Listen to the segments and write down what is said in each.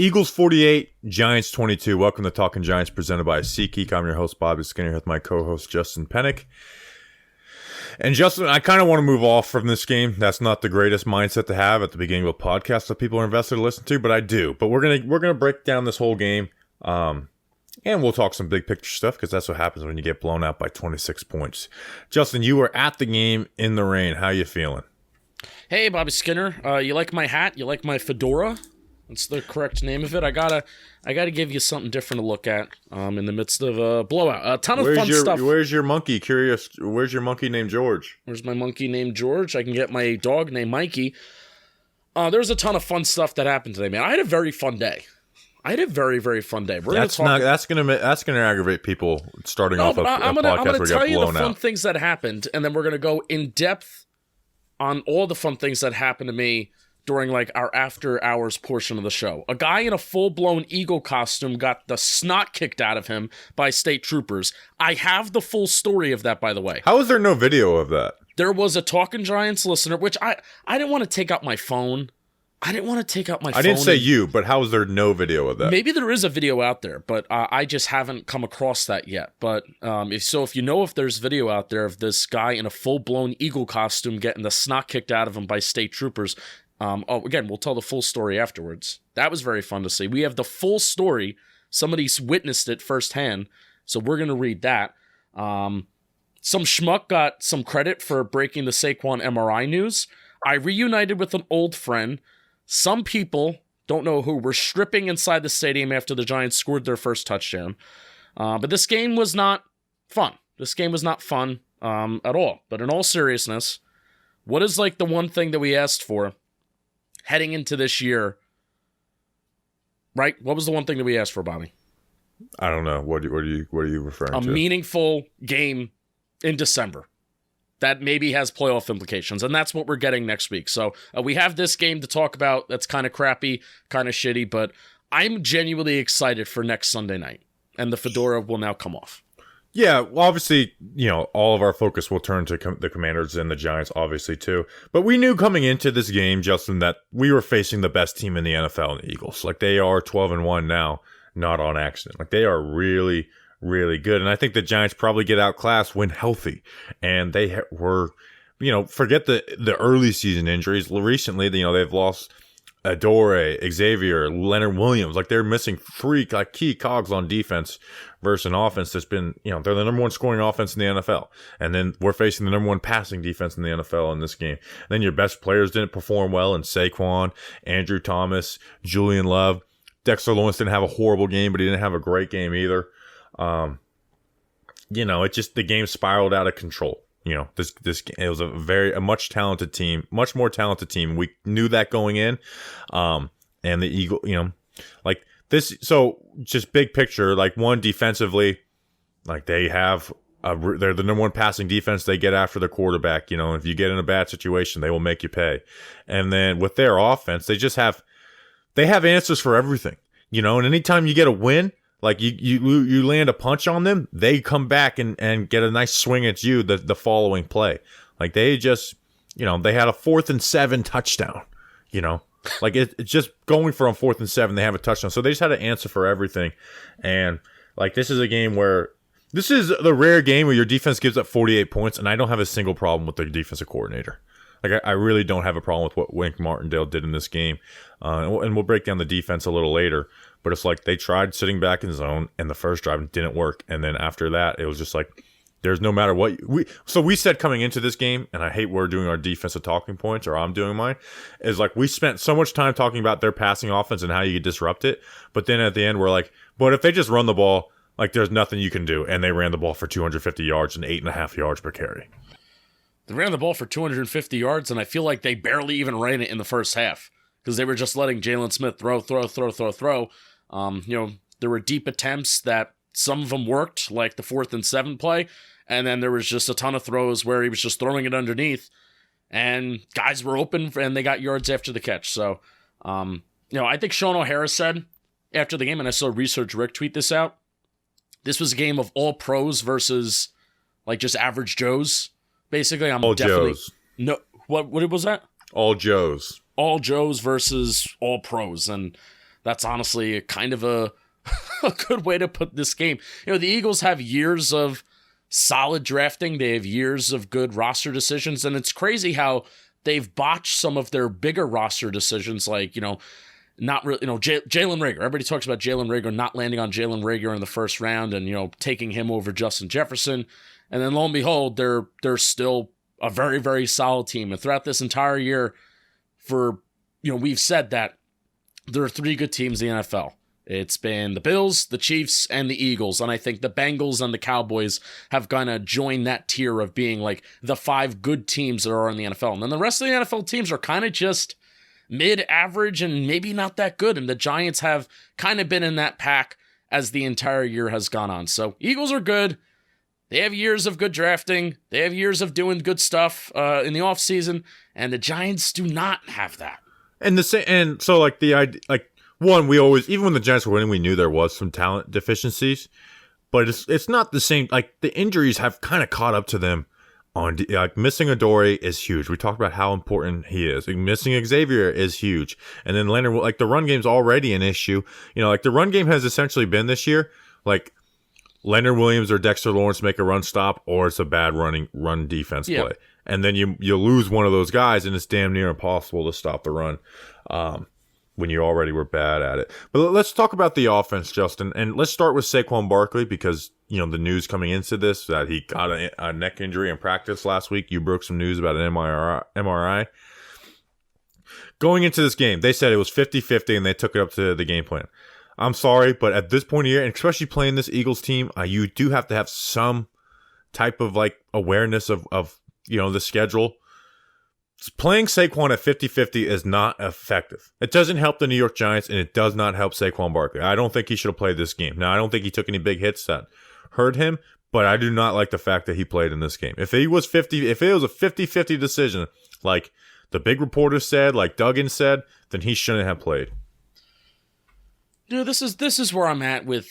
Eagles 48, Giants 22. Welcome to Talking Giants, presented by SeatGeek. I'm your host, Bobby Skinner, here with my co-host, Justin Pennick. And Justin, I kind of want to move off from this game. That's not the greatest mindset to have at the beginning of a podcast that people are invested to listen to, but I do. But we're gonna break down this whole game, and we'll talk some big picture stuff because that's what happens when you get blown out by 26 points. Justin, you were at the game in the rain. How you feeling? Hey, Bobby Skinner. You like my hat? You like my fedora? That's the correct name of it. I gotta give you something different to look at in the midst of a blowout. A ton of fun stuff. Where's your monkey? Curious. Where's your monkey named George? Where's my monkey named George? I can get my dog named Mikey. There's a ton of fun stuff that happened today, man. I had a very fun day. I had a very, very fun day. That's gonna aggravate people starting off a podcast. I'm gonna tell you the fun out. things that happened, and then we're gonna go in depth on all the fun things that happened to me during like our after hours portion of the show. A guy in a full-blown eagle costume got the snot kicked out of him by state troopers. I have the full story of that, by the way. How is there no video of that? There was a Talking Giants listener, which I didn't want to take out my phone. I didn't say you, but how is there no video of that? Maybe there is a video out there, but I just haven't come across that yet. But if you know if there's video out there of this guy in a full-blown eagle costume getting the snot kicked out of him by state troopers, again, we'll tell the full story afterwards. That was very fun to see. We have the full story. Somebody's witnessed it firsthand, so we're going to read that. Some schmuck got some credit for breaking the Saquon MRI news. I reunited with an old friend. Some people, don't know who, were stripping inside the stadium after the Giants scored their first touchdown. But this game was not fun. This game was not fun at all. But in all seriousness, what is like the one thing that we asked for heading into this year, right? What was the one thing that we asked for, Bobby? I don't know. What are you referring to? A meaningful game in December that maybe has playoff implications, and that's what we're getting next week. So we have this game to talk about that's kind of crappy, kind of shitty, but I'm genuinely excited for next Sunday night, and the fedora will now come off. Yeah, well, obviously, all of our focus will turn to the Commanders and the Giants, obviously, too. But we knew coming into this game, Justin, that we were facing the best team in the NFL, the Eagles. Like, they are 12-1 now, not on accident. Like, they are really, really good. And I think the Giants probably get outclassed when healthy. And they were, forget the early season injuries. Recently, they've lost Adore, Xavier, Leonard Williams. Like, they're missing three key cogs on defense versus an offense that's been, they're the number one scoring offense in the NFL. And then we're facing the number one passing defense in the NFL in this game. And then your best players didn't perform well in Saquon, Andrew Thomas, Julian Love. Dexter Lawrence didn't have a horrible game, but he didn't have a great game either. It just, the game spiraled out of control. This it was a much talented team, much more talented team. We knew that going in. And the Eagle, like this. So just big picture, like one defensively, like they're the number one passing defense. They get after the quarterback. If you get in a bad situation, they will make you pay. And then with their offense, they have answers for everything. And anytime you get a win, like you land a punch on them, they come back and get a nice swing at you the following play. Like they just, they had a 4th and 7 touchdown, like it's just going for on 4th and 7, they have a touchdown. So they just had an answer for everything. And like, this is a game where this is the rare game where your defense gives up 48 points. And I don't have a single problem with their defensive coordinator. Like, I really don't have a problem with what Wink Martindale did in this game. And we'll break down the defense a little later. But it's like they tried sitting back in zone, and the first drive and didn't work. And then after that, it was just like, there's no matter what. So we said coming into this game, and I hate we're doing our defensive talking points, or I'm doing mine, is like we spent so much time talking about their passing offense and how you could disrupt it. But then at the end, we're like, but if they just run the ball, like there's nothing you can do. And they ran the ball for 250 yards and 8.5 yards per carry. They ran the ball for 250 yards, and I feel like they barely even ran it in the first half because they were just letting Jalen Smith throw. There were deep attempts that some of them worked, like the 4th and 7 play, and then there was just a ton of throws where he was just throwing it underneath, and guys were open, and they got yards after the catch. So, I think Sean O'Hara said after the game, and I saw Research Rick tweet this out, this was a game of all pros versus, like, just average Joes. Basically, I'm all definitely... Joes. No, what was that? All Joes. All Joes versus all pros, and that's honestly kind of a good way to put this game. The Eagles have years of solid drafting. They have years of good roster decisions, and it's crazy how they've botched some of their bigger roster decisions, like, not really, Jalen Reagor. Everybody talks about Jalen Reagor, not landing on Jalen Reagor in the first round and, taking him over Justin Jefferson. And then lo and behold, they're still a very, very solid team. And throughout this entire year, we've said that there are 3 good teams in the NFL. It's been the Bills, the Chiefs, and the Eagles. And I think the Bengals and the Cowboys have kind of joined that tier of being like the 5 good teams that are in the NFL. And then the rest of the NFL teams are kind of just mid-average and maybe not that good. And the Giants have kind of been in that pack as the entire year has gone on. So Eagles are good. They have years of good drafting. They have years of doing good stuff in the offseason. And the Giants do not have that. And so like the idea, like, one, we always, even when the Giants were winning, we knew there was some talent deficiencies, but it's not the same. Like, the injuries have kind of caught up to them. Like, missing Adoree is huge. We talked about how important he is. Like, missing Xavier is huge. And then Leonard, like, the run game's already an issue. Like, the run game has essentially been this year, like, Leonard Williams or Dexter Lawrence make a run stop, or it's a bad run defense play. And then you lose one of those guys, and it's damn near impossible to stop the run. When you already were bad at it. But let's talk about the offense, Justin. And let's start with Saquon Barkley, because, the news coming into this that he got a neck injury in practice last week. You broke some news about an MRI. Going into this game, they said it was 50-50, and they took it up to the game plan. I'm sorry, but at this point of the year, and especially playing this Eagles team, you do have to have some type of, like, awareness of the schedule. Playing Saquon at 50-50 is not effective. It doesn't help the New York Giants, and it does not help Saquon Barkley. I don't think he should have played this game. Now, I don't think he took any big hits that hurt him, but I do not like the fact that he played in this game. If it was a 50-50 decision, like the big reporters said, like Duggan said, then he shouldn't have played. Dude, this is where I'm at with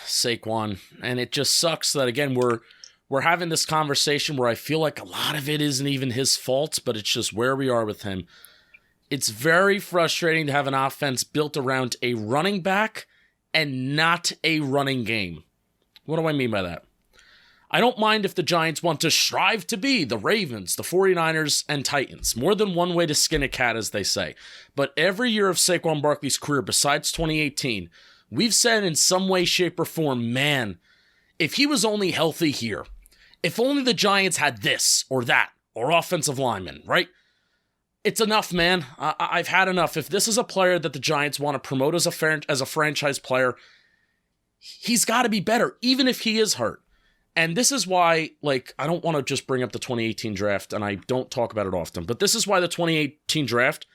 Saquon, and it just sucks that, again, we're having this conversation where I feel like a lot of it isn't even his fault, but it's just where we are with him. It's very frustrating to have an offense built around a running back and not a running game. What do I mean by that? I don't mind if the Giants want to strive to be the Ravens, the 49ers, and Titans. More than one way to skin a cat, as they say. But every year of Saquon Barkley's career, besides 2018, we've said in some way, shape, or form, man, if he was only healthy here, if only the Giants had this or that or offensive linemen, right? It's enough, man. I've had enough. If this is a player that the Giants want to promote as a franchise player, he's got to be better, even if he is hurt. And this is why, like, I don't want to just bring up the 2018 draft, and I don't talk about it often, but this is why the 2018 draft,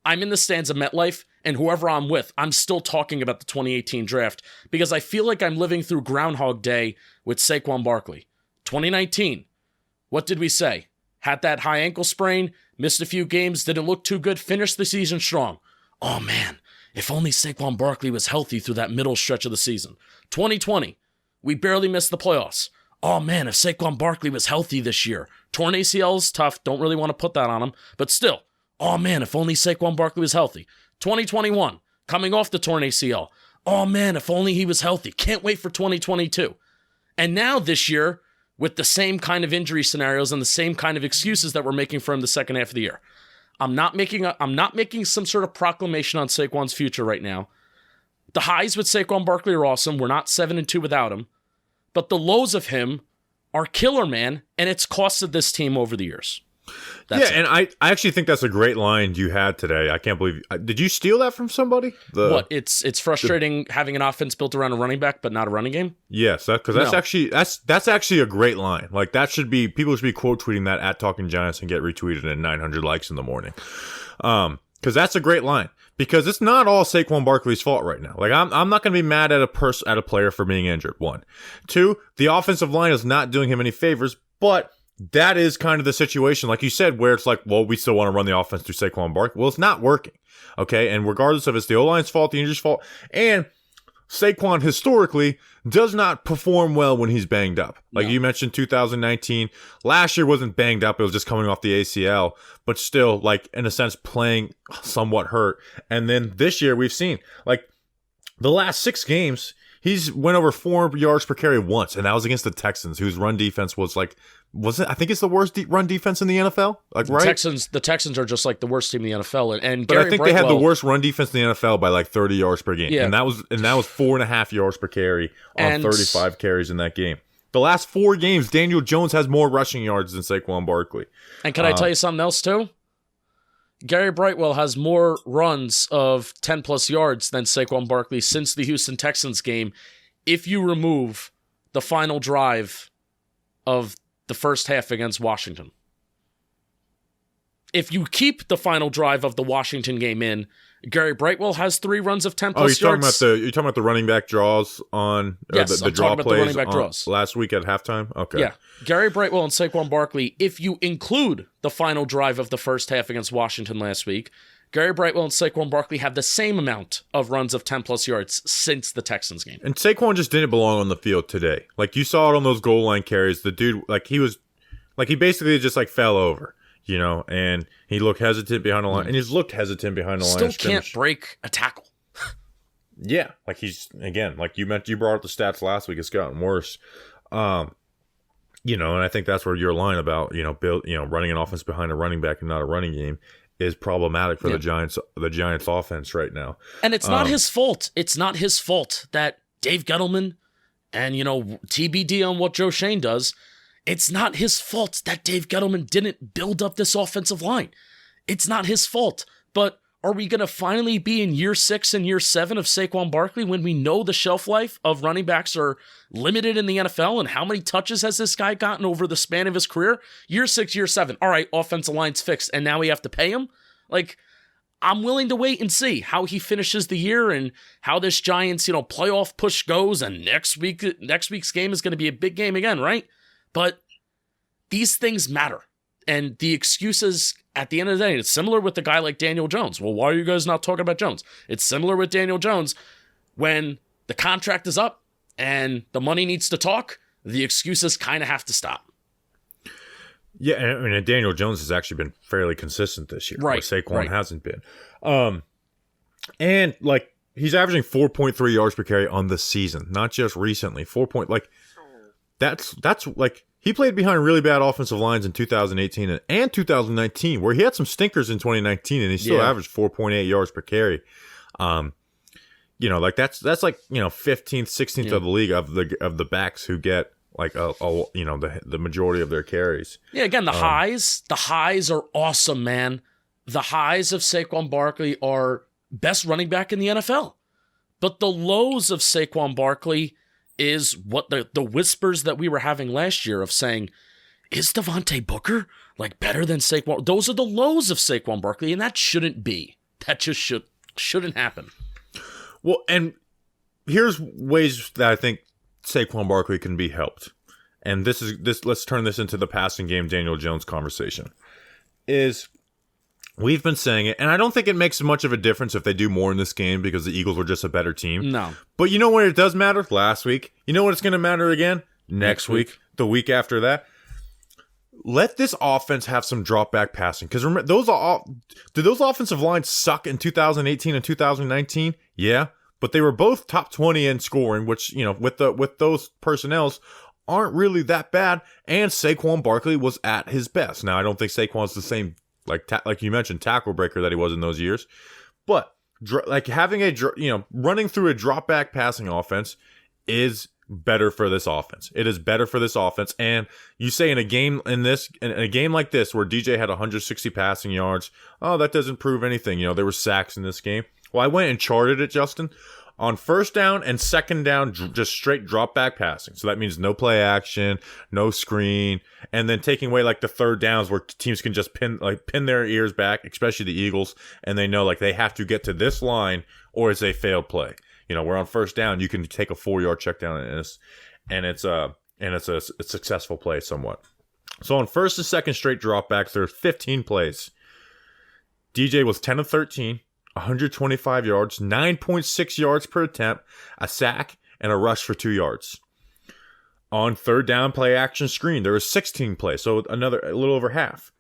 I'm in the stands of MetLife, and whoever I'm with, I'm still talking about the 2018 draft, because I feel like I'm living through Groundhog Day with Saquon Barkley. 2019, what did we say? Had that high ankle sprain, missed a few games, didn't look too good, finished the season strong. Oh man, if only Saquon Barkley was healthy through that middle stretch of the season. 2020, we barely missed the playoffs. Oh man, if Saquon Barkley was healthy this year. Torn ACL is tough, don't really want to put that on him, but still, oh man, if only Saquon Barkley was healthy. 2021, coming off the torn ACL. Oh man, if only he was healthy. Can't wait for 2022. And now this year, with the same kind of injury scenarios and the same kind of excuses that we're making for him the second half of the year. I'm not making some sort of proclamation on Saquon's future right now. The highs with Saquon Barkley are awesome. We're not 7-2 without him. But the lows of him are killer, man, and it's costed this team over the years. And I actually think that's a great line you had today. I can't believe did you steal that from somebody? It's frustrating having an offense built around a running back but not a running game. Yes, because that's actually a great line. Like, that should be, people should be quote tweeting that at Talking Giants and get retweeted at 900 likes in the morning. Because that's a great line. Because it's not all Saquon Barkley's fault right now. Like, I'm not going to be mad at a player for being injured. 1, 2, the offensive line is not doing him any favors, but that is kind of the situation, like you said, where it's like, well, we still want to run the offense through Saquon Barkley. Well, it's not working, okay? And regardless of it's the O-line's fault, the injury's fault, and Saquon historically does not perform well when he's banged up. Like you mentioned, 2019. Last year wasn't banged up. It was just coming off the ACL, but still, like, in a sense, playing somewhat hurt. And then this year we've seen, like, The last 6 games, he's went over 4 yards per carry once, and that was against the Texans, whose run defense was like, I think it's the worst run defense in the NFL. Like, right? The Texans are just like the worst team in the NFL, and but Gary I think Brightwell, they had the worst run defense in the NFL by like 30 yards per game, Yeah. and that was 4.5 yards per carry on And- 35 carries in that game. The last 4 games, Daniel Jones has more rushing yards than Saquon Barkley. And can I tell you something else too? Gary Brightwell has more runs of 10-plus yards than Saquon Barkley since the Houston Texans game, if you remove the final drive of the first half against Washington. If you keep the final drive of the Washington game in, Gary Brightwell has 3 runs of 10-plus yards. You're talking about the running back draws on Yes, the I'm draw talking about the plays running back draws. last week at halftime? Okay. Yeah. Gary Brightwell and Saquon Barkley, if you include the final drive of the first half against Washington last week, Gary Brightwell and Saquon Barkley have the same amount of runs of 10-plus yards since the Texans game. And Saquon just didn't belong on the field today. Like, you saw it on those goal line carries. The dude, he basically just like fell over, you know, and he looked hesitant behind the line, and he's looked hesitant behind the line. Still can't break a tackle. Yeah, like he's, again, like you brought up the stats last week. It's gotten worse. You know, and I think that's where your line about, running an offense behind a running back and not a running game is problematic for the Giants offense right now. And it's not his fault. It's not his fault that Dave Gettleman and, TBD on what Joe Shane does, it's not his fault that Dave Gettleman didn't build up this offensive line. It's not his fault. But are we going to finally be in year 6 and year 7 of Saquon Barkley when we know the shelf life of running backs are limited in the NFL, and how many touches has this guy gotten over the span of his career? Year 6, year 7. All right, offensive line's fixed, and now we have to pay him? Like, I'm willing to wait and see how he finishes the year and how this Giants, playoff push goes, and next week's game is going to be a big game again, right? But these things matter. And the excuses at the end of the day, it's similar with the guy like Daniel Jones. Well, why are you guys not talking about Jones? It's similar with Daniel Jones. When the contract is up and the money needs to talk, the excuses kind of have to stop. Yeah, and Daniel Jones has actually been fairly consistent this year. Right. Where Saquon hasn't been. And, like, he's averaging 4.3 yards per carry on the season, not just recently. That's like, he played behind really bad offensive lines in 2018 and 2019, where he had some stinkers in 2019, and he still averaged 4.8 yards per carry. That's like 15th, 16th of the league of the backs who get like the majority of their carries. Yeah, again, the highs are awesome, man. The highs of Saquon Barkley are best running back in the NFL, but the lows of Saquon Barkley is what the whispers that we were having last year of saying, is Devontae Booker like better than Saquon? Those are the lows of Saquon Barkley, and that shouldn't be. That just shouldn't happen. Well, and here's ways that I think Saquon Barkley can be helped. And let's turn this into the passing game Daniel Jones conversation. We've been saying it, and I don't think it makes much of a difference if they do more in this game because the Eagles were just a better team. No. But you know where it does matter? Last week. You know what it's going to matter again? Next week. The week after that. Let this offense have some drop back passing. Because remember, did those offensive lines suck in 2018 and 2019? Yeah. But they were both top 20 in scoring, which, with those personnels aren't really that bad. And Saquon Barkley was at his best. Now, I don't think Saquon's the same, like you mentioned, tackle breaker that he was in those years. But having running through a drop back passing offense is better for this offense. It is better for this offense. And you say in a game like this where DJ had 160 passing yards, oh, that doesn't prove anything. There were sacks in this game. Well, I went and charted it, Justin. On first down and second down, just straight drop back passing. So that means no play action, no screen, and then taking away like the third downs where teams can just pin their ears back, especially the Eagles, and they know like they have to get to this line or it's a failed play. Where on first down you can take a 4-yard check down and it's a successful play somewhat. So on first and second straight dropbacks, there's 15 plays. DJ was 10 of 13. 125 yards, 9.6 yards per attempt, a sack, and a rush for 2 yards. On third down play action screen, there was 16 plays, so a little over half.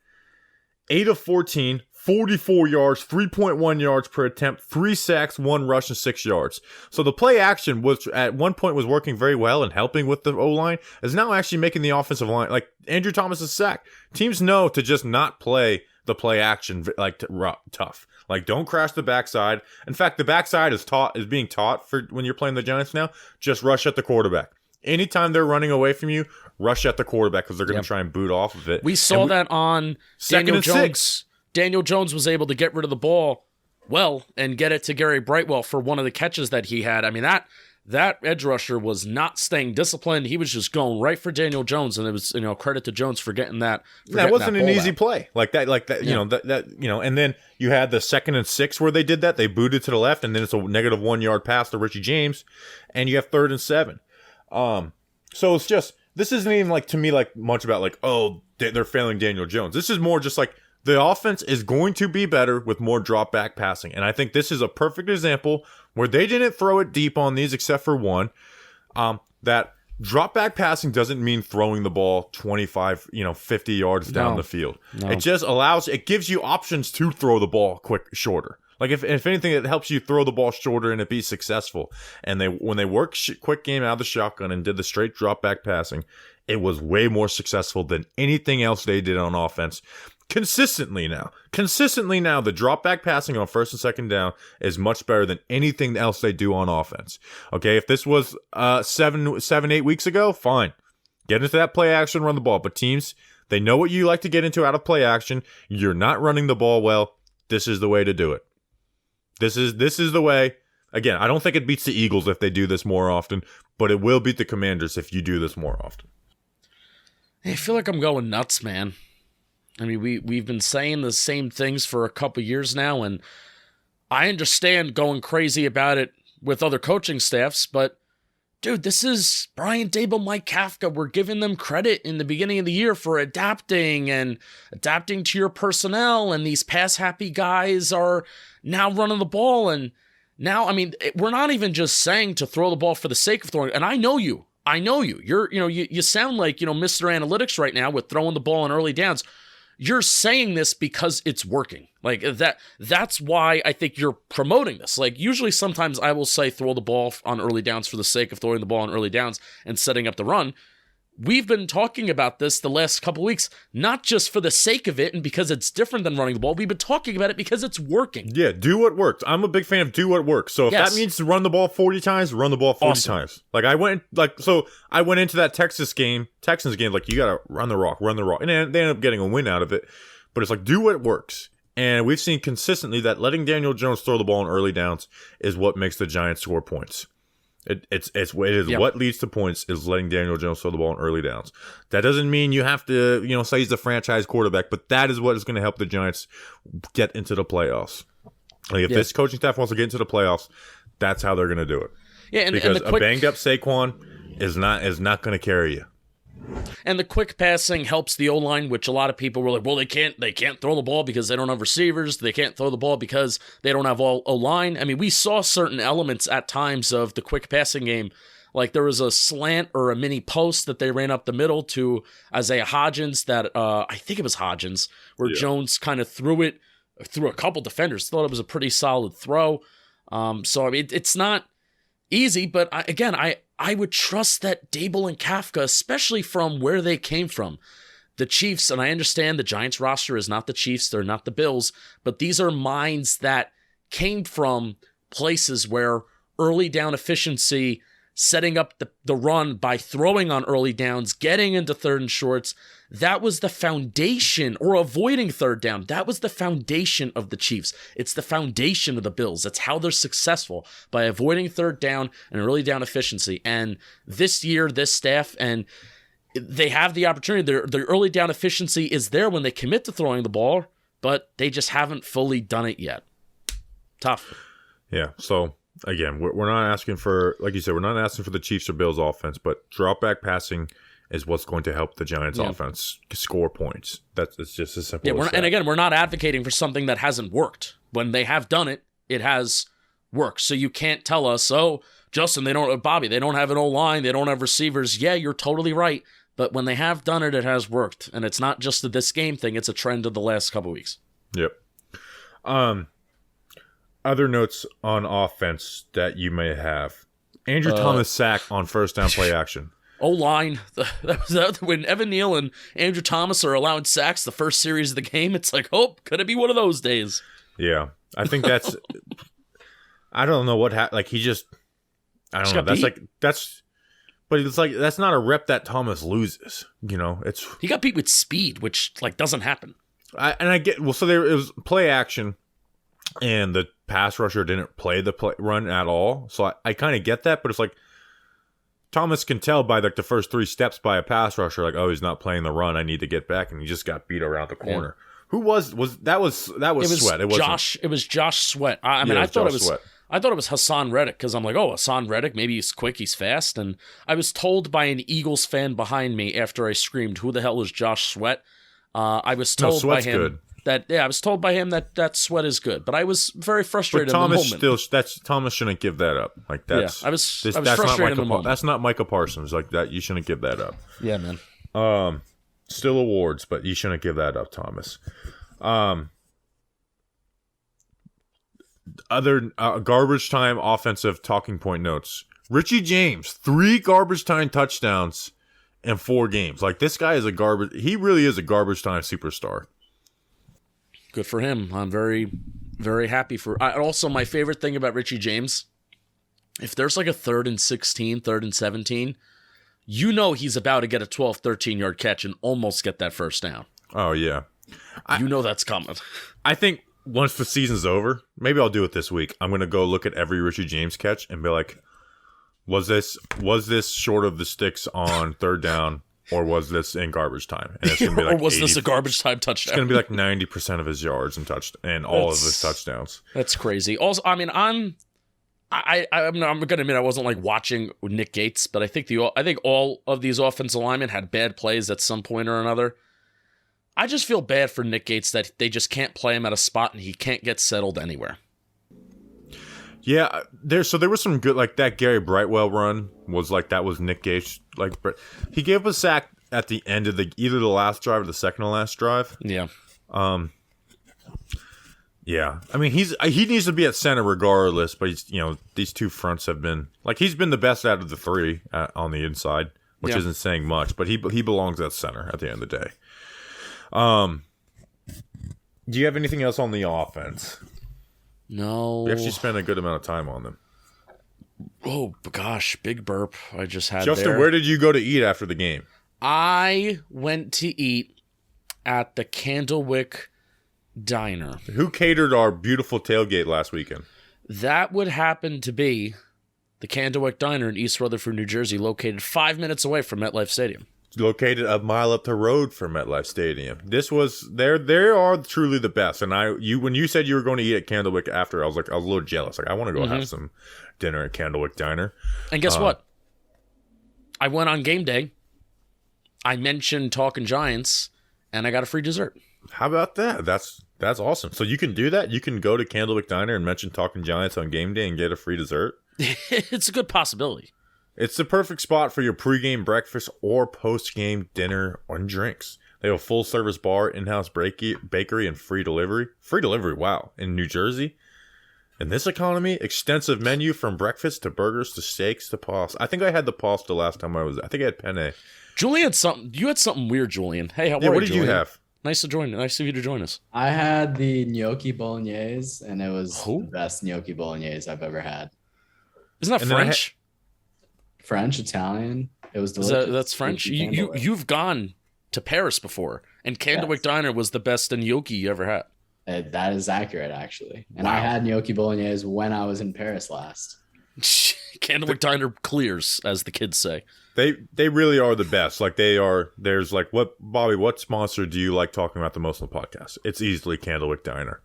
8 of 14, 44 yards, 3.1 yards per attempt, 3 sacks, 1 rush, and 6 yards. So the play action was at one point was working very well and helping with the O-line, is now actually making the offensive line, like Andrew Thomas's sack. Teams know to just not play the play action like tough. Like, don't crash the backside. In fact, the backside is being taught for when you're playing the Giants now. Just rush at the quarterback. Anytime they're running away from you, rush at the quarterback because they're going to try and boot off of it. We saw that on Daniel Jones. 6. Daniel Jones was able to get rid of the ball well and get it to Gary Brightwell for one of the catches that he had. I mean, that edge rusher was not staying disciplined. He was just going right for Daniel Jones, and it was, credit to Jones for getting that. That wasn't an easy play like that. Yeah. And then you had the 2nd and 6 where they did that. They booted to the left, and then it's a negative 1 yard pass to Richie James, and you have 3rd and 7. So it's just, this isn't even like, to me, like much about like, oh, they're failing Daniel Jones. This is more just like the offense is going to be better with more drop back passing. And I think this is a perfect example where they didn't throw it deep on these except for one. That drop back passing doesn't mean throwing the ball 25, 50 yards down the field. No. It just it gives you options to throw the ball shorter. Like if anything, it helps you throw the ball shorter and it be successful. And when they worked quick game out of the shotgun and did the straight drop back passing, it was way more successful than anything else they did on offense. Consistently now, the drop back passing on 1st and 2nd down is much better than anything else they do on offense. Okay, if this was 8 weeks ago, fine. Get into that play action, run the ball. But teams, they know what you like to get into out of play action. You're not running the ball well. This is the way to do it. This is the way. Again, I don't think it beats the Eagles if they do this more often, but it will beat the Commanders if you do this more often. I feel like I'm going nuts, man. I mean, we've been saying the same things for a couple years now, and I understand going crazy about it with other coaching staffs, but dude, this is Brian Daboll, Mike Kafka. We're giving them credit in the beginning of the year for adapting to your personnel, and these pass-happy guys are now running the ball, and now, I mean, we're not even just saying to throw the ball for the sake of throwing, and I know you. You're, you sound like, Mr. Analytics right now with throwing the ball on early downs. You're saying this because it's working. Like that's why I think you're promoting this. Like usually sometimes I will say throw the ball on early downs for the sake of throwing the ball on early downs and setting up the run. We've been talking about this the last couple weeks, not just for the sake of it and because it's different than running the ball. We've been talking about it because it's working. Yeah, do what works. I'm a big fan of do what works. So if that means to run the ball 40 times, run the ball 40 times. Like I went into that Texans game, like you got to run the rock. And they ended up getting a win out of it. But it's like do what works. And we've seen consistently that letting Daniel Jones throw the ball on early downs is what makes the Giants score points. It is what leads to points is letting Daniel Jones throw the ball in early downs. That doesn't mean you have to, say he's the franchise quarterback, but that is what is going to help the Giants get into the playoffs. Like if this coaching staff wants to get into the playoffs, that's how they're going to do it. Yeah, because a banged up Saquon is not going to carry you. And the quick passing helps the O-line, which a lot of people were like, well, they can't throw the ball because they don't have receivers. They can't throw the ball because they don't have all O-line. I mean, we saw certain elements at times of the quick passing game. Like there was a slant or a mini post that they ran up the middle to Isaiah Hodgins that I think it was Hodgins, where Jones kind of threw it through a couple defenders. Thought it was a pretty solid throw. So, I mean, it's not easy, but I would trust that Daboll and Kafka, especially from where they came from. The Chiefs, and I understand the Giants roster is not the Chiefs, they're not the Bills, but these are minds that came from places where early down efficiency, setting up the run by throwing on early downs, getting into 3rd and shorts, that was the foundation, or avoiding 3rd down. That was the foundation of the Chiefs. It's the foundation of the Bills. That's how they're successful, by avoiding 3rd down and early down efficiency. And this year, this staff, and they have the opportunity. Their early down efficiency is there when they commit to throwing the ball, but they just haven't fully done it yet. Tough. Yeah, so again, we're not asking for, like you said, we're not asking for the Chiefs or Bills offense, but drop back passing is what's going to help the Giants offense score points. It's just as simple as that. And again, we're not advocating for something that hasn't worked. When they have done it, it has worked. So you can't tell us, Justin, Bobby, they don't have an O-line, they don't have receivers. Yeah, you're totally right. But when they have done it, it has worked. And it's not just a this game thing, it's a trend of the last couple weeks. Yep. Other notes on offense that you may have. Andrew Thomas sack on first down play action. O-line. When Evan Neal and Andrew Thomas are allowing sacks the first series of the game, it's like, oh, could it be one of those days? Yeah. I think that's... I don't know what happened. Like, he just... I don't know. That's beat. But it's like, that's not a rep that Thomas loses. You know, it's... He got beat with speed, which, like, doesn't happen. I get... Well, so it was play action, and the pass rusher didn't play the run at all. So I kind of get that, but it's like, Thomas can tell by like the first 3 steps by a pass rusher, like, oh, he's not playing the run. I need to get back, and he just got beat around the corner. Yeah. Who was that? Was Sweat? It was Josh Sweat. I thought it was Hassan Reddick, because I'm like, oh, Hassan Reddick, maybe he's quick, he's fast. And I was told by an Eagles fan behind me after I screamed, "Who the hell is Josh Sweat?" I was told by him good. I was told by him that Sweat is good, but I was very frustrated. But Thomas in the moment. Thomas shouldn't give that up. Like that's I was frustrated in the moment. That's not Micah Parsons. Like that, you shouldn't give that up. Yeah, man. Still awards, but you shouldn't give that up, Thomas. Other garbage time offensive talking point notes. Richie James, 3 garbage time touchdowns in 4 games. Like, this guy is he really is a garbage time superstar. Good for him. I'm very, very happy for... also, my favorite thing about Richie James, if there's like a 3rd and 16, 3rd and 17, you know he's about to get a 12, 13-yard catch and almost get that first down. Oh, yeah. You know that's coming. I think once the season's over, maybe I'll do it this week. I'm going to go look at every Richie James catch and be like, was this short of the sticks on 3rd down, or was this in garbage time? And it's gonna be like, or was this a garbage time touchdown? It's going to be like 90% of his yards and all of his touchdowns. That's crazy. Also, I mean, I'm going to admit I wasn't like watching Nick Gates, but I think all of these offensive linemen had bad plays at some point or another. I just feel bad for Nick Gates that they just can't play him at a spot and he can't get settled anywhere. Yeah, there was some good, like that Gary Brightwell run was like, that was Nick Gates. Like, he gave a sack at the end of either the last drive or the second to last drive. Yeah. Yeah. I mean, he needs to be at center regardless, but he's, these 2 fronts have been, like, he's been the best out of the 3 on the inside, which isn't saying much, but he belongs at center at the end of the day. Do you have anything else on the offense? No. We actually spent a good amount of time on them. Oh, gosh. Big burp I just had Justin, there. where did you go to eat after the game? I went to eat at the Candlewick Diner. Who catered our beautiful tailgate last weekend? That would happen to be the Candlewick Diner in East Rutherford, New Jersey, located 5 minutes away from MetLife Stadium. Located a mile up the road from MetLife Stadium. They are truly the best. And when you said you were going to eat at Candlewick after, I was a little jealous. Like, I want to go have some dinner at Candlewick Diner. And guess what? I went on game day. I mentioned Talking Giants, and I got a free dessert. How about that? That's awesome. So you can do that? You can go to Candlewick Diner and mention Talking Giants on game day and get a free dessert? It's a good possibility. It's the perfect spot for your pregame breakfast or postgame dinner and drinks. They have a full-service bar, in-house bakery, and free delivery. Free delivery, wow. In New Jersey? In this economy, extensive menu from breakfast to burgers to steaks to pasta. I think I had the pasta last time I was there. I think I had penne. Julian, you had something weird, Julian. Hey, how are you, what did Julian? you have? Nice of you to join us. I had the gnocchi bolognese, and it was the best gnocchi bolognese I've ever had. Isn't that French? French, Italian. It was delicious. That's French. You've gone to Paris before, and Candlewick Diner was the best gnocchi you ever had. That is accurate, actually. And I had gnocchi bolognese when I was in Paris last. Candlewick Diner clears, as the kids say. They really are the best. Like, they are. There's like, what sponsor do you like talking about the most on the podcast? It's easily Candlewick Diner.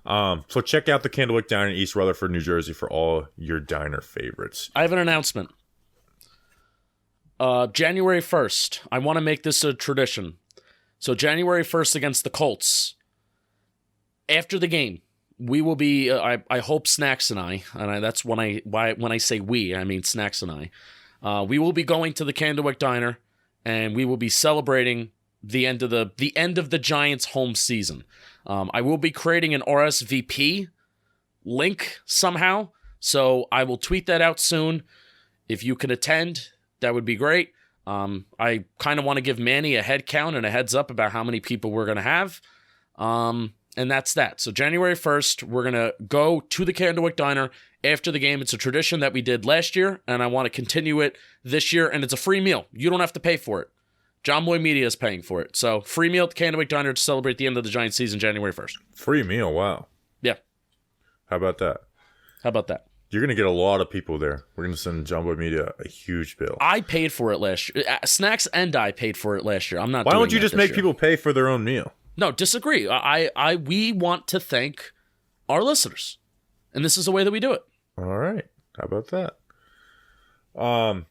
So check out the Candlewick Diner in East Rutherford, New Jersey for all your diner favorites. I have an announcement. January 1st, I want to make this a tradition. So January 1st against the Colts, after the game, we will be, I hope Snacks and I, that's when I say we, I mean Snacks and I, we will be going to the Candlewick Diner, and we will be celebrating the end of the Giants' home season. I will be creating an RSVP link somehow, so I will tweet that out soon. If you can attend, that would be great. I kind of want to give Manny a head count and a heads up about how many people we're going to have. And that's that. So January 1st, we're going to go to the Candlewick Diner after the game. It's a tradition that we did last year, and I want to continue it this year, and it's a free meal. You don't have to pay for it. John Boy Media is paying for it. So free meal at the Candlewick Diner to celebrate the end of the Giants season, January 1st. Free meal, wow. Yeah. How about that? How about that? You're going to get a lot of people there. We're going to send John Boy Media a huge bill. I paid for it last year. Snacks and I paid for it last year. I'm not. Why doing don't you just make people pay for their own meal? No, disagree. We want to thank our listeners, and this is the way that we do it. All right. How about that? On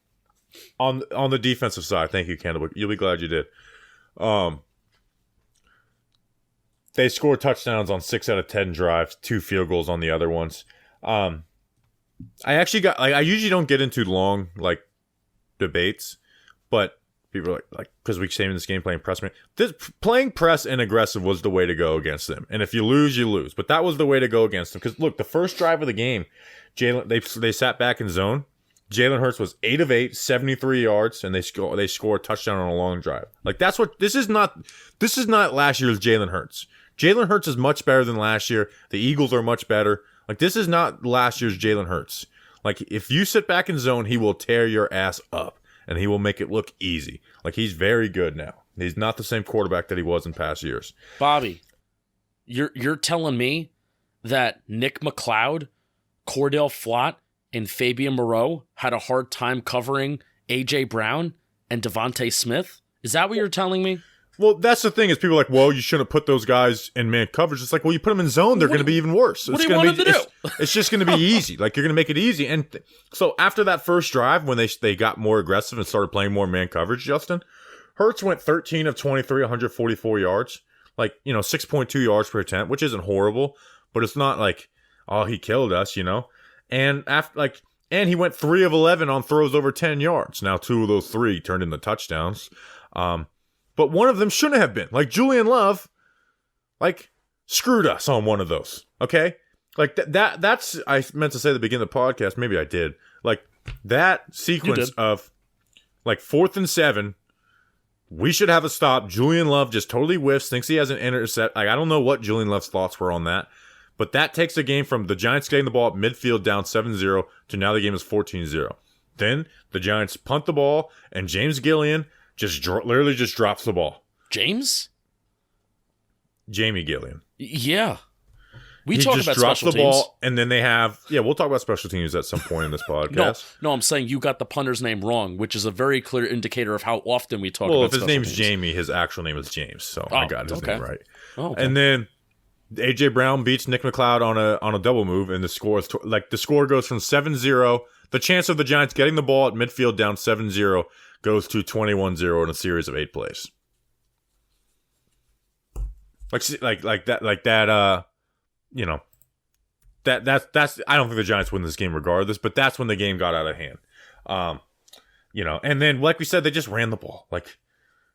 the defensive side, thank you, Candlewick. You'll be glad you did. They scored touchdowns on 6 out of 10 drives, 2 field goals on the other ones. I actually got I usually don't get into long debates, but people are like because we say in this game playing press. Playing press and aggressive was the way to go against them. And if you lose, you lose. But that was the way to go against them. Because look, the first drive of the game, they sat back in zone. Jalen Hurts was 8 of 8, 73 yards, and they score a touchdown on a long drive. Like this is not last year's Jalen Hurts. Jalen Hurts is much better than last year. The Eagles are much better. Like this is not last year's Jalen Hurts. Like if you sit back in zone, he will tear your ass up. And he will make it look easy. Like, he's very good now. He's not the same quarterback that he was in past years. Bobby, you're telling me that Nick McLeod, Cordell Flott, and Fabian Moreau had a hard time covering A.J. Brown and Devontae Smith? Is that what you're telling me? Well, that's the thing is people are like, well, you shouldn't put those guys in man coverage. It's like, well, you put them in zone, they're going to be even worse. What do you want them to do? It's just going to be easy. Like, you're going to make it easy. And so after that first drive, when they got more aggressive and started playing more man coverage, Justin, Hurts went 13 of 23, 144 yards. Like, 6.2 yards per attempt, which isn't horrible, but it's not like, oh, he killed us, And and he went 3 of 11 on throws over 10 yards. Now, 2 of those 3 turned into touchdowns. But one of them shouldn't have been. Like, Julian Love, screwed us on one of those. Okay? Like, that's, I meant to say at the beginning of the podcast. Maybe I did. Like, that sequence of, 4th and 7, we should have a stop. Julian Love just totally whiffs, thinks he has an intercept. I don't know what Julian Love's thoughts were on that. But that takes the game from the Giants getting the ball at midfield down 7-0 to now the game is 14-0. Then the Giants punt the ball, and James Gillian literally just drops the ball. Jamie Gillian. Yeah. He just drops the ball, and then they have... Yeah, we'll talk about special teams at some point in this podcast. No, I'm saying you got the punter's name wrong, which is a very clear indicator of how often we talk about special teams. Well, if his name's teams. Jamie, his actual name is James, so I got his name right. Oh, okay. And then A.J. Brown beats Nick McLeod on a double move, and the score is... the score goes from 7-0. The chance of the Giants getting the ball at midfield down 7-0 goes to 21-0 in a series of 8 plays. That's I don't think the Giants win this game regardless, but that's when the game got out of hand. And then like we said, they just ran the ball.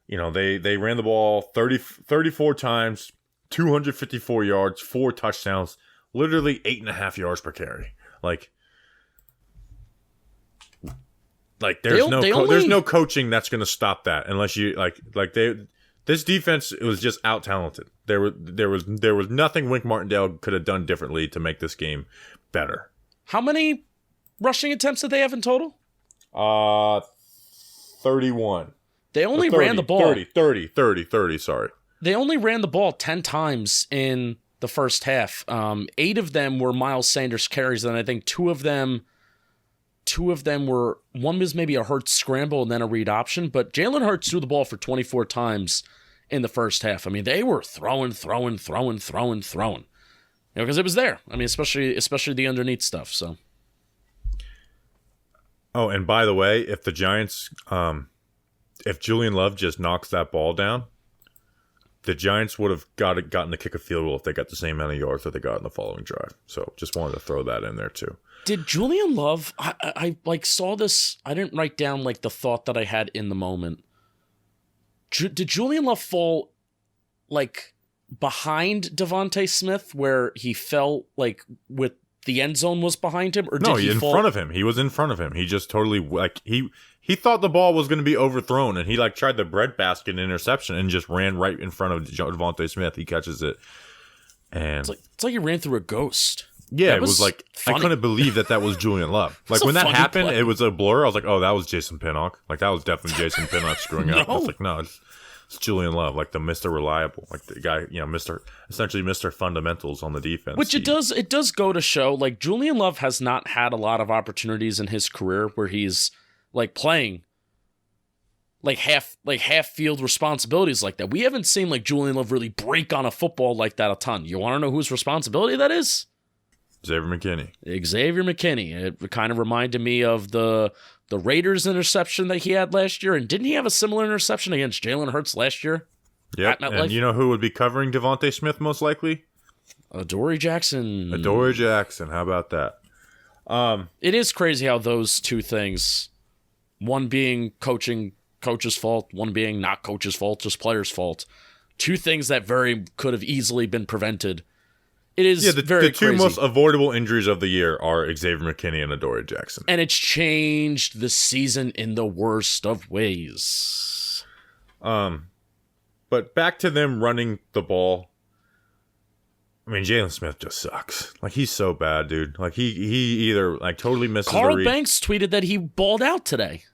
They ran the ball 34 times, 254 yards, 4 touchdowns, literally 8.5 yards per carry. There's no coaching that's going to stop that unless you this defense, it was just out talented. There was nothing Wink Martindale could have done differently to make this game better. How many rushing attempts did they have in total? 31. They only ran the ball 30, sorry. They only ran the ball 10 times in the first half. 8 of them were Miles Sanders carries, and I think 2 of them were, one was maybe a Hurts scramble and then a read option, but Jalen Hurts threw the ball for 24 times in the first half. I mean, they were throwing. Because it was there. I mean, especially the underneath stuff, so. Oh, and by the way, if the Giants, if Julian Love just knocks that ball down, the Giants would have gotten to kick a field goal if they got the same amount of yards that they got in the following drive. So just wanted to throw that in there too. Did Julian Love, I saw this, I didn't write down the thought that I had in the moment. did Julian Love fall like behind Devontae Smith where he fell like with the end zone was behind him, or did he fall in front of him? He was in front of him. He just totally like he thought the ball was going to be overthrown, and he like tried the breadbasket interception and just ran right in front of Devontae Smith. He catches it, and it's like he ran through a ghost. Yeah, that it was like funny. I couldn't believe that was Julian Love. Like when that happened, it was a blur. I was like, oh, that was Jason Pinnock. Like that was definitely Jason Pinnock screwing up. I was like, no, it's Julian Love, like the Mr. Reliable, like the guy, essentially Mr. Fundamentals on the defense. Which it does go to show, like Julian Love has not had a lot of opportunities in his career where he's like playing like half field responsibilities like that. We haven't seen like Julian Love really break on a football like that a ton. You want to know whose responsibility that is? Xavier McKinney. It kind of reminded me of the Raiders interception that he had last year. And didn't he have a similar interception against Jalen Hurts last year? Yeah. And you know who would be covering Devontae Smith most likely? Adoree Jackson. How about that? It is crazy how those two things, one being coach's fault, one being not coach's fault, just player's fault. Two things that could have easily been prevented. It is very the two crazy. most avoidable injuries of the year are Xavier McKinney and Adoree Jackson. And it's changed the season in the worst of ways. But back to them running the ball. I mean, Jalen Smith just sucks. Like, he's so bad, dude. Like, he either, like, totally misses Carl Banks tweeted that he balled out today.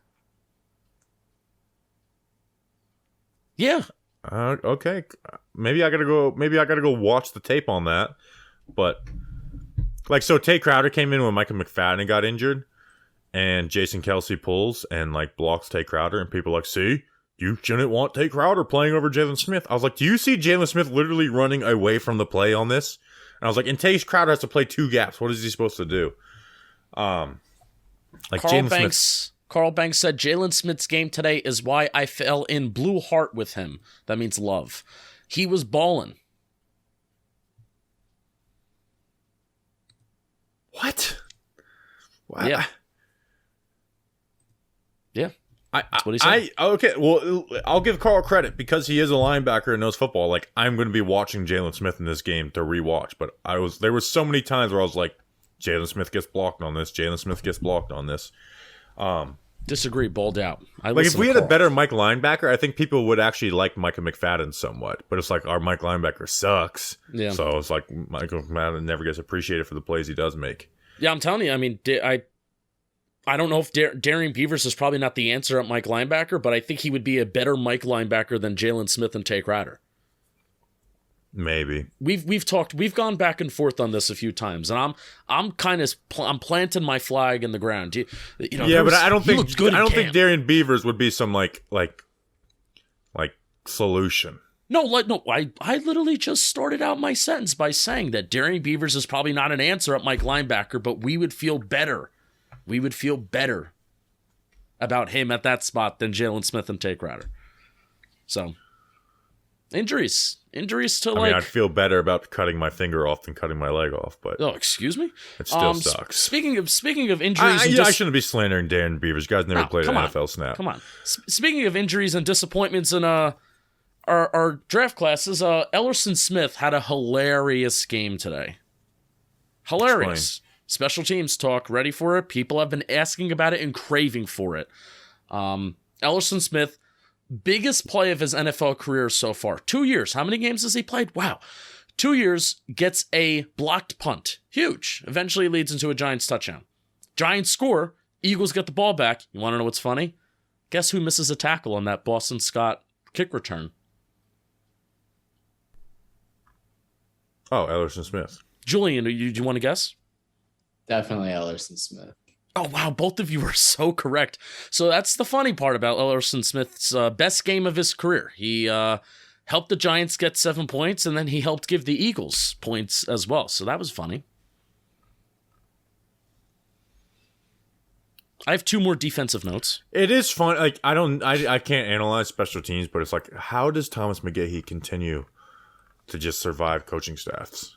Yeah. Okay. Maybe I gotta go watch the tape on that. But, like, so Tay Crowder came in when Micah McFadden got injured. And Jason Kelsey pulls and, like, blocks Tay Crowder. And people are like, see? You shouldn't want Tay Crowder playing over Jalen Smith. I was like, do you see Jalen Smith literally running away from the play on this? And I was like, and Tay Crowder has to play two gaps. What is he supposed to do? Like Carl Banks said, Jalen Smith's game today is why I fell in blue heart with him. That means love. He was balling. What? Yeah. Yeah. That's what he said. Okay, well, I'll give Carl credit because he is a linebacker and knows football. Like, I'm going to be watching Jalen Smith in this game to rewatch, but there were so many times where I was like, Jalen Smith gets blocked on this. Jalen Smith gets blocked on this. Disagree, balled out. Like, if we had a better Mike linebacker, I think people would actually like Micah McFadden somewhat. But it's like, our Mike linebacker sucks. Yeah. So it's like, Michael McFadden never gets appreciated for the plays he does make. Yeah, I'm telling you, I mean, I don't know if Darian Beavers is probably not the answer at Mike linebacker, but I think he would be a better Mike linebacker than Jalen Smith and Tay Crowder. Maybe we've gone back and forth on this a few times, and I'm planting my flag in the ground. But I don't think Darian Beavers would be some like solution. No, I literally just started out my sentence by saying that Darian Beavers is probably not an answer at Mike linebacker, but we would feel better. We would feel better about him at that spot than Jalen Smith and Tay Crowder. So, injuries to I mean, I'd feel better about cutting my finger off than cutting my leg off, but excuse me, it still sucks. Speaking of injuries, I shouldn't be slandering Darren Beavers. You guys never played an NFL snap. Come on. Speaking of injuries and disappointments in our draft classes, Ellerson Smith had a hilarious game today. Hilarious. Special teams talk. Ready for it? People have been asking about it and craving for it. Ellerson Smith, biggest play of his NFL career so far. 2 years. How many games has he played? Wow. 2 years, gets a blocked punt. Huge. Eventually leads into a Giants touchdown. Giants score. Eagles get the ball back. You want to know what's funny? Guess who misses a tackle on that Boston Scott kick return? Oh, Ellerson Smith. Julian, do you want to guess? Definitely Ellerson Smith. Oh, wow. Both of you are so correct. So that's the funny part about Ellerson Smith's best game of his career. He helped the Giants get 7 points, and then he helped give the Eagles points as well. So that was funny. I have two more defensive notes. It is fun. Like, I can't analyze special teams, but it's like, how does Thomas McGahee continue to just survive coaching staffs?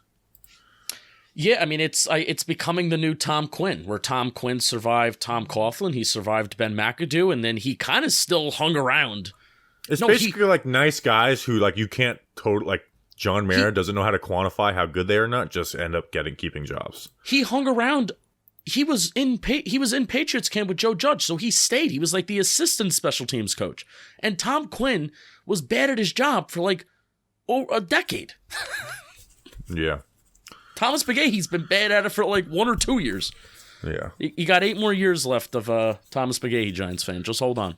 Yeah, I mean, it's becoming the new Tom Quinn, where Tom Quinn survived Tom Coughlin, he survived Ben McAdoo, and then he kind of still hung around It's basically like nice guys who like you can't like John Mara doesn't know how to quantify how good they are or not, just end up keeping jobs. He hung around. He was in Patriots camp with Joe Judge, so he stayed. He was like the assistant special teams coach. And Tom Quinn was bad at his job for like a decade. Yeah. Thomas Pagaye's been bad at it for like 1 or 2 years. Yeah. You got 8 more years left of Thomas Pagaye, Giants fan. Just hold on.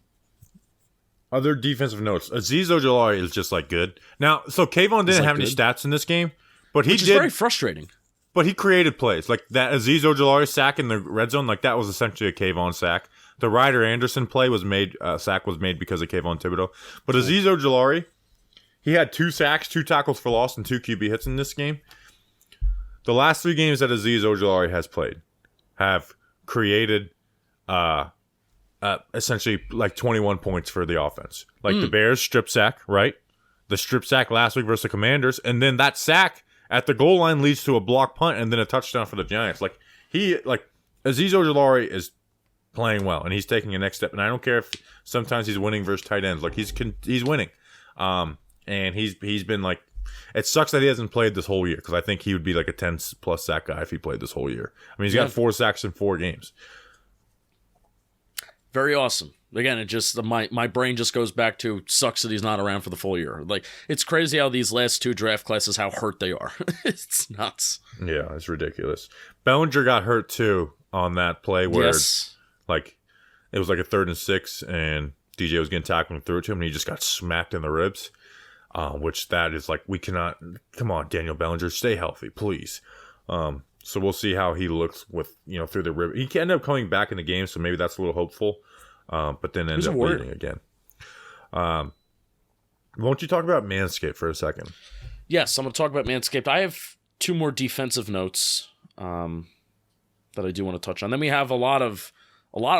Other defensive notes. Azeez Ojulari is just like good. Now, so Kayvon didn't have any stats in this game, but Which is very frustrating. But he created plays. Like that Azeez Ojulari sack in the red zone, like that was essentially a Kayvon sack. The Ryder Anderson play was made, sack was made because of Kayvon Thibodeau. But Azeez Ojulari, he had 2 sacks, 2 tackles for loss, and 2 QB hits in this game. The last 3 games that Azeez Ojulari has played have created essentially like 21 points for the offense. Like the Bears strip sack, right? The strip sack last week versus the Commanders, and then that sack at the goal line leads to a block punt and then a touchdown for the Giants. Like Azeez Ojulari is playing well and he's taking a next step. And I don't care if sometimes he's winning versus tight ends. Like he's winning, and he's been like. It sucks that he hasn't played this whole year because I think he would be like a 10+ sack guy if he played this whole year. I mean, he's got 4 sacks in 4 games. Very awesome. Again, it just my brain just goes back to sucks that he's not around for the full year. Like it's crazy how these last 2 draft classes how hurt they are. It's nuts. Yeah, it's ridiculous. Bellinger got hurt too on that play where like it was like a 3rd and 6 and DJ was getting tackled through to him and he just got smacked in the ribs. Which that is like we cannot. Come on, Daniel Bellinger, stay healthy, please. So we'll see how he looks with through the rib. He can end up coming back in the game, so maybe that's a little hopeful. But then ends up bleeding again. Won't you talk about Manscaped for a second? Yes, I'm going to talk about Manscaped. I have 2 more defensive notes that I do want to touch on. Then we have a lot of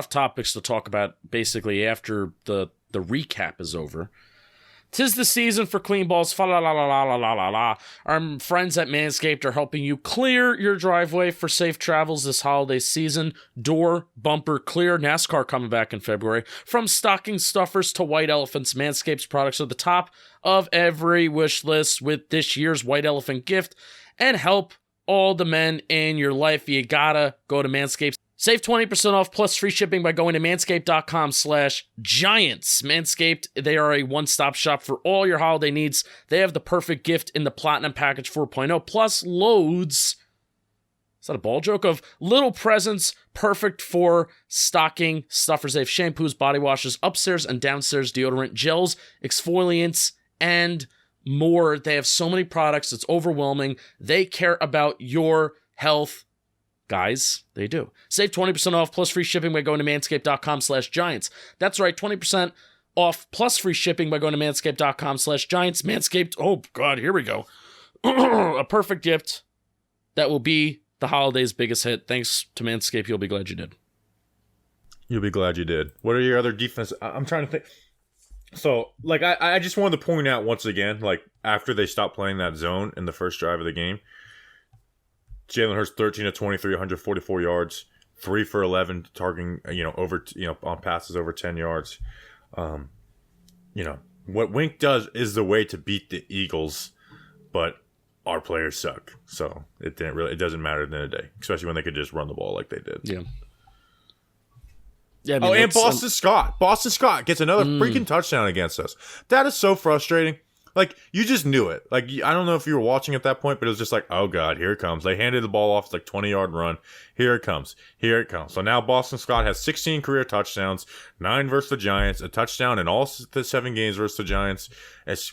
topics to talk about. Basically, after the recap is over. 'Tis the season for clean balls. Fa la la la la la la la la. Our friends at Manscaped are helping you clear your driveway for safe travels this holiday season. Door, bumper, clear. NASCAR coming back in February. From stocking stuffers to white elephants, Manscaped's products are the top of every wish list with this year's white elephant gift. And help all the men in your life. You gotta go to Manscaped. Save 20% off plus free shipping by going to manscaped.com/giants. Manscaped, they are a one-stop shop for all your holiday needs. They have the perfect gift in the Platinum Package 4.0, plus loads, is that a ball joke, of little presents perfect for stocking stuffers. They have shampoos, body washes, upstairs and downstairs deodorant, gels, exfoliants, and more. They have so many products, it's overwhelming. They care about your health. Guys, they do. Save 20% off plus free shipping by going to manscaped.com/giants. That's right, 20% off plus free shipping by going to manscaped.com/giants. Manscaped, oh God, here we go. A perfect gift that will be the holiday's biggest hit. Thanks to Manscaped, you'll be glad you did. You'll be glad you did. What are your other defense? I'm trying to think. So, like, I just wanted to point out once again, like, after they stopped playing that zone in the first drive of the game, Jalen Hurts 13 of 23, 144 yards, 3 for 11, targeting over on passes over 10 yards. What Wink does is the way to beat the Eagles, but our players suck, so it doesn't matter at the end of the day, especially when they could just run the ball like they did. Yeah. Yeah. And Boston Scott gets another freaking touchdown against us. That is so frustrating. Like, you just knew it. Like, I don't know if you were watching at that point, but it was just like, oh, God, here it comes. They handed the ball off. It's like 20-yard run. Here it comes. Here it comes. So now Boston Scott has 16 career touchdowns, 9 versus the Giants, a touchdown in all the 7 games versus the Giants. It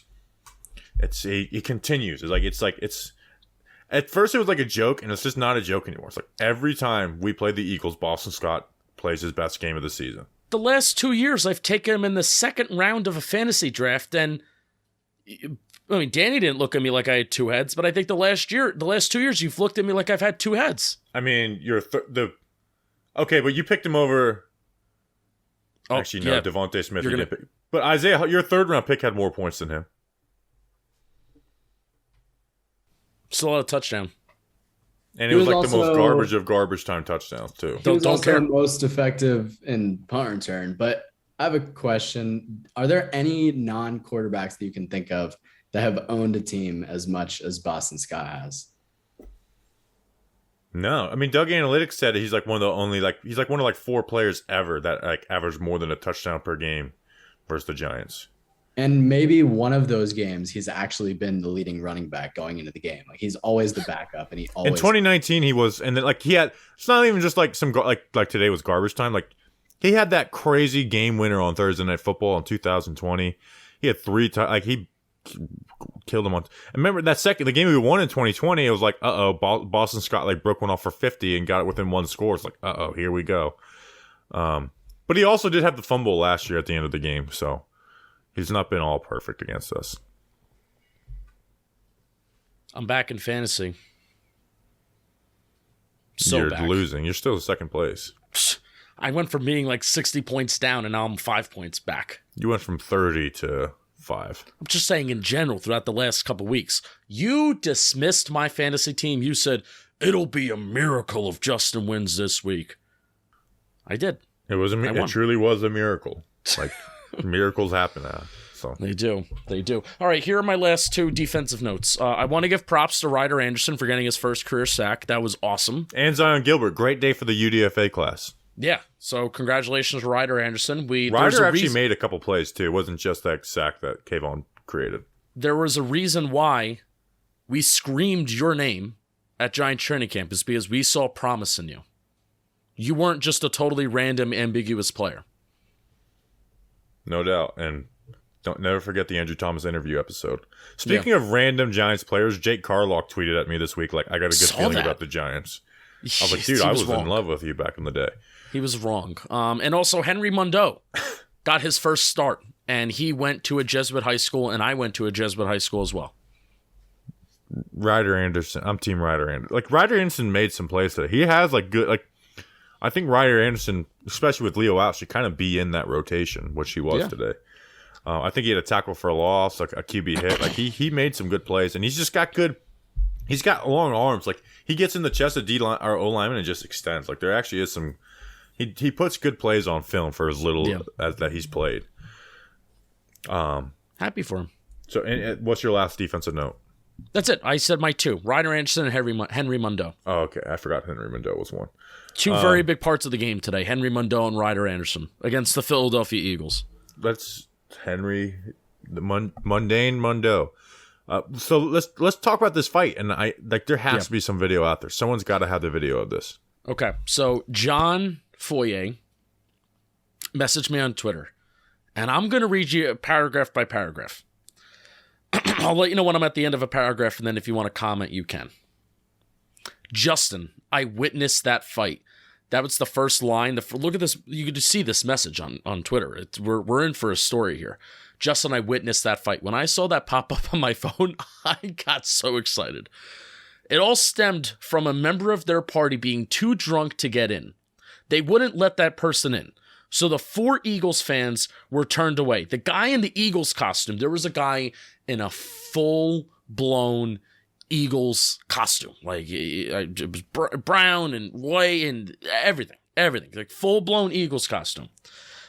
continues. It's at first it was like a joke, and it's just not a joke anymore. It's like every time we play the Eagles, Boston Scott plays his best game of the season. The last 2 years, I've taken him in the second round of a fantasy draft, and I mean, Danny didn't look at me like I had 2 heads, but I think the last 2 years, you've looked at me like I've had 2 heads. I mean, okay, but you picked him over. Oh, actually, no, yeah. Devontae Smith. But Isaiah, your 3rd round pick had more points than him. Still had a touchdown. And it was like the most garbage of garbage time touchdowns, too. He was also most effective in punt return, but I have a question. Are there any non-quarterbacks that you can think of that have owned a team as much as Boston Scott has? No, I mean Doug Analytics said he's like one of the only he's like one of like 4 players ever that like averaged more than a touchdown per game versus the Giants. And maybe one of those games, he's actually been the leading running back going into the game. Like he's always the backup, and he always in 2019 he was, and then like he had. It's not even just like some like today was garbage time. Like he had that crazy game winner on Thursday Night Football in 2020. He had 3 like he killed him on. I remember the game we won in 2020. It was like Boston Scott like broke one off for 50 and got it within 1 score. It's like here we go. But he also did have the fumble last year at the end of the game, so. He's not been all perfect against us. I'm back in fantasy. So You're back. losing. You're still in second place. I went from being like 60 points down, and now I'm 5 points back. You went from 30 to 5. I'm just saying in general throughout the last couple weeks. You dismissed my fantasy team. You said, it'll be a miracle if Justin wins this week. I did. It truly was a miracle. Like... Miracles happen now. So They do. All right, here are my last 2 defensive notes. I want to give props to Ryder Anderson for getting his first career sack. That was awesome. And Zion Gilbert, great day for the UDFA class. Yeah, so congratulations to Ryder Anderson. Ryder actually made a couple plays too. It wasn't just that sack that Kayvon created. There was a reason why we screamed your name at Giant Training Camp is because we saw promise in you. You weren't just a totally random, ambiguous player. No doubt. And never forget the Andrew Thomas interview episode. Speaking of random Giants players, Jake Carlock tweeted at me this week, like, I got a good feeling about the Giants. I was like, dude, I was in love with you back in the day. He was wrong. And also Henry Mondeau got his first start, and he went to a Jesuit high school, and I went to a Jesuit high school as well. Ryder Anderson. I'm team Ryder Anderson. Like, Ryder Anderson made some plays today. He has, like, good, like, I think Ryder Anderson, especially with Leo out, should kind of be in that rotation, which he was today. I think he had a tackle for a loss, like a QB hit. Like he made some good plays, and he's just got good. He's got long arms. Like he gets in the chest of D line or O lineman and just extends. Like there actually is some. He puts good plays on film for as little as that he's played. Happy for him. So, and what's your last defensive note? That's it. I said my 2. Ryder Anderson and Henry Mondeau. Oh, okay. I forgot Henry Mondeau was one. 2 very big parts of the game today. Henry Mondeau and Ryder Anderson against the Philadelphia Eagles. That's Henry, the mundane Mondeau. So let's talk about this fight. And there has to be some video out there. Someone's got to have the video of this. Okay. So John Foyer messaged me on Twitter. And I'm going to read you paragraph by paragraph. I'll let you know when I'm at the end of a paragraph, and then if you want to comment, you can. Justin, I witnessed that fight. That was the first line. Look at this. You could see this message on Twitter. We're in for a story here. Justin, I witnessed that fight. When I saw that pop up on my phone, I got so excited. It all stemmed from a member of their party being too drunk to get in. They wouldn't let that person in. So the 4 Eagles fans were turned away. The guy in the Eagles costume, there was a guy in a full-blown Eagles costume. Like, it was brown and white and everything. Like, full-blown Eagles costume.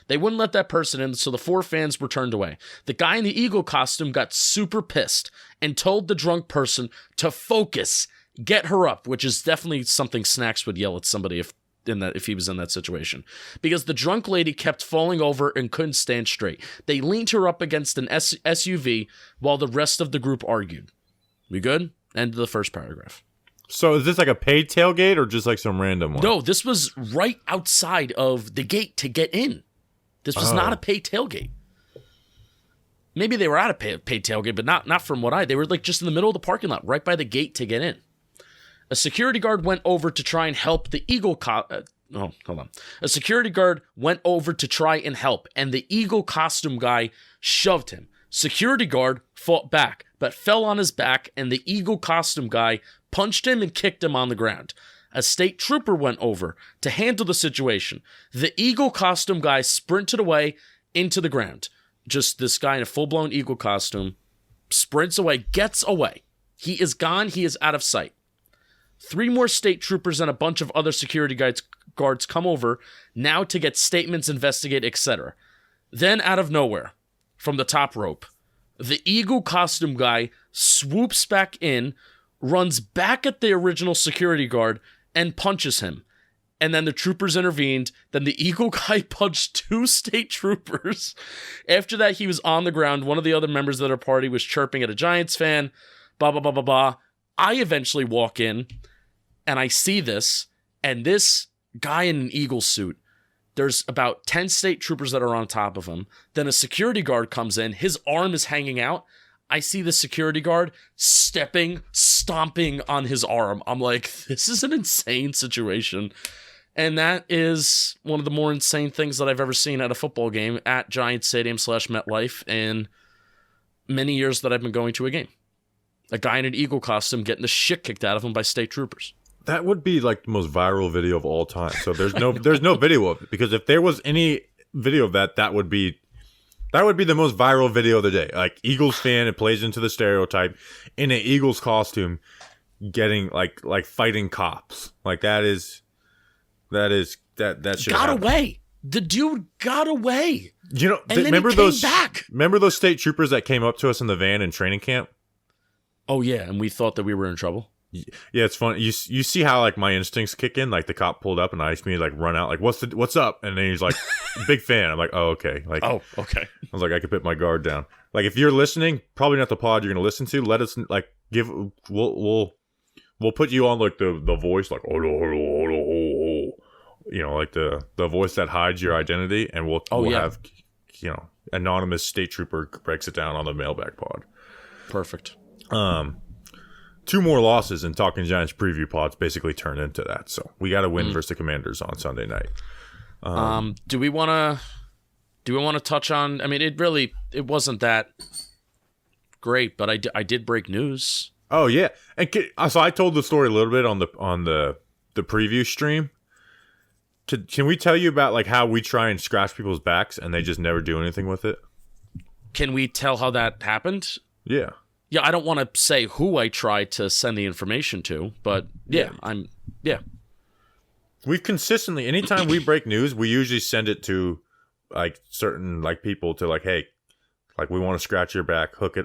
They wouldn't let that person in, so the 4 fans were turned away. The guy in the Eagle costume got super pissed and told the drunk person to focus, get her up, which is definitely something Snacks would yell at somebody if he was in that situation, because the drunk lady kept falling over and couldn't stand straight. They leaned her up against an SUV while the rest of the group argued. We good? End of the first paragraph. So is this like a paid tailgate or just like some random one? No, this was right outside of the gate to get in. This was not a paid tailgate. Maybe they were at a paid tailgate, but not from what they were like just in the middle of the parking lot, right by the gate to get in. A security guard went over to try and help the Eagle A security guard went over to try and help, and the Eagle costume guy shoved him. Security guard fought back, but fell on his back, and the Eagle costume guy punched him and kicked him on the ground. A state trooper went over to handle the situation. The Eagle costume guy sprinted away into the ground. Just this guy in a full-blown Eagle costume sprints away, gets away. He is gone. He is out of sight. 3 more state troopers and a bunch of other security guards come over now to get statements, investigate, etc. Then out of nowhere, from the top rope, the Eagle costume guy swoops back in, runs back at the original security guard, and punches him. And then the troopers intervened. Then the Eagle guy punched 2 state troopers. After that, he was on the ground. One of the other members of their party was chirping at a Giants fan. Blah, blah, blah, blah, blah. I eventually walk in, and I see this. And this guy in an Eagle suit, there's about 10 state troopers that are on top of him. Then a security guard comes in. His arm is hanging out. I see the security guard stomping on his arm. I'm like, this is an insane situation. And that is one of the more insane things that I've ever seen at a football game at Giants Stadium / MetLife in many years that I've been going to a game. A guy in an Eagle costume getting the shit kicked out of him by state troopers. That would be like the most viral video of all time. So there's no video of it, because if there was any video of that, that would be the most viral video of the day. Like, Eagles fan, it plays into the stereotype, in an Eagles costume, getting like fighting cops. Like, that should got away. The dude got away. You know, and then remember he came those back. Remember those state troopers that came up to us in the van in training camp? Oh yeah, and we thought that we were in trouble. Yeah, it's funny. You see how like my instincts kick in. Like, the cop pulled up and I just like run out. Like, what's up? And then he's like, big fan. I'm like, oh, okay. Like, oh, okay. I was like, I could put my guard down. Like, if you're listening, probably not the pod you're gonna listen to. Let us like we'll put you on like the voice, like, oh, you know, like the voice that hides your identity, and we'll have, you know, anonymous state trooper breaks it down on the mailbag pod. Perfect. 2 more losses in Talking Giants preview pods basically turned into that. So we got to win versus the Commanders on Sunday night. Do we want to touch on? I mean, it wasn't that great, but I did break news. Oh yeah, and so I told the story a little bit on the preview stream. Can we tell you about like how we try and scratch people's backs and they just never do anything with it? Can we tell how that happened? Yeah. Yeah, I don't want to say who I tried to send the information to, but yeah. We've consistently, anytime we break news, we usually send it to like certain like people to like, hey, like, we want to scratch your back, hook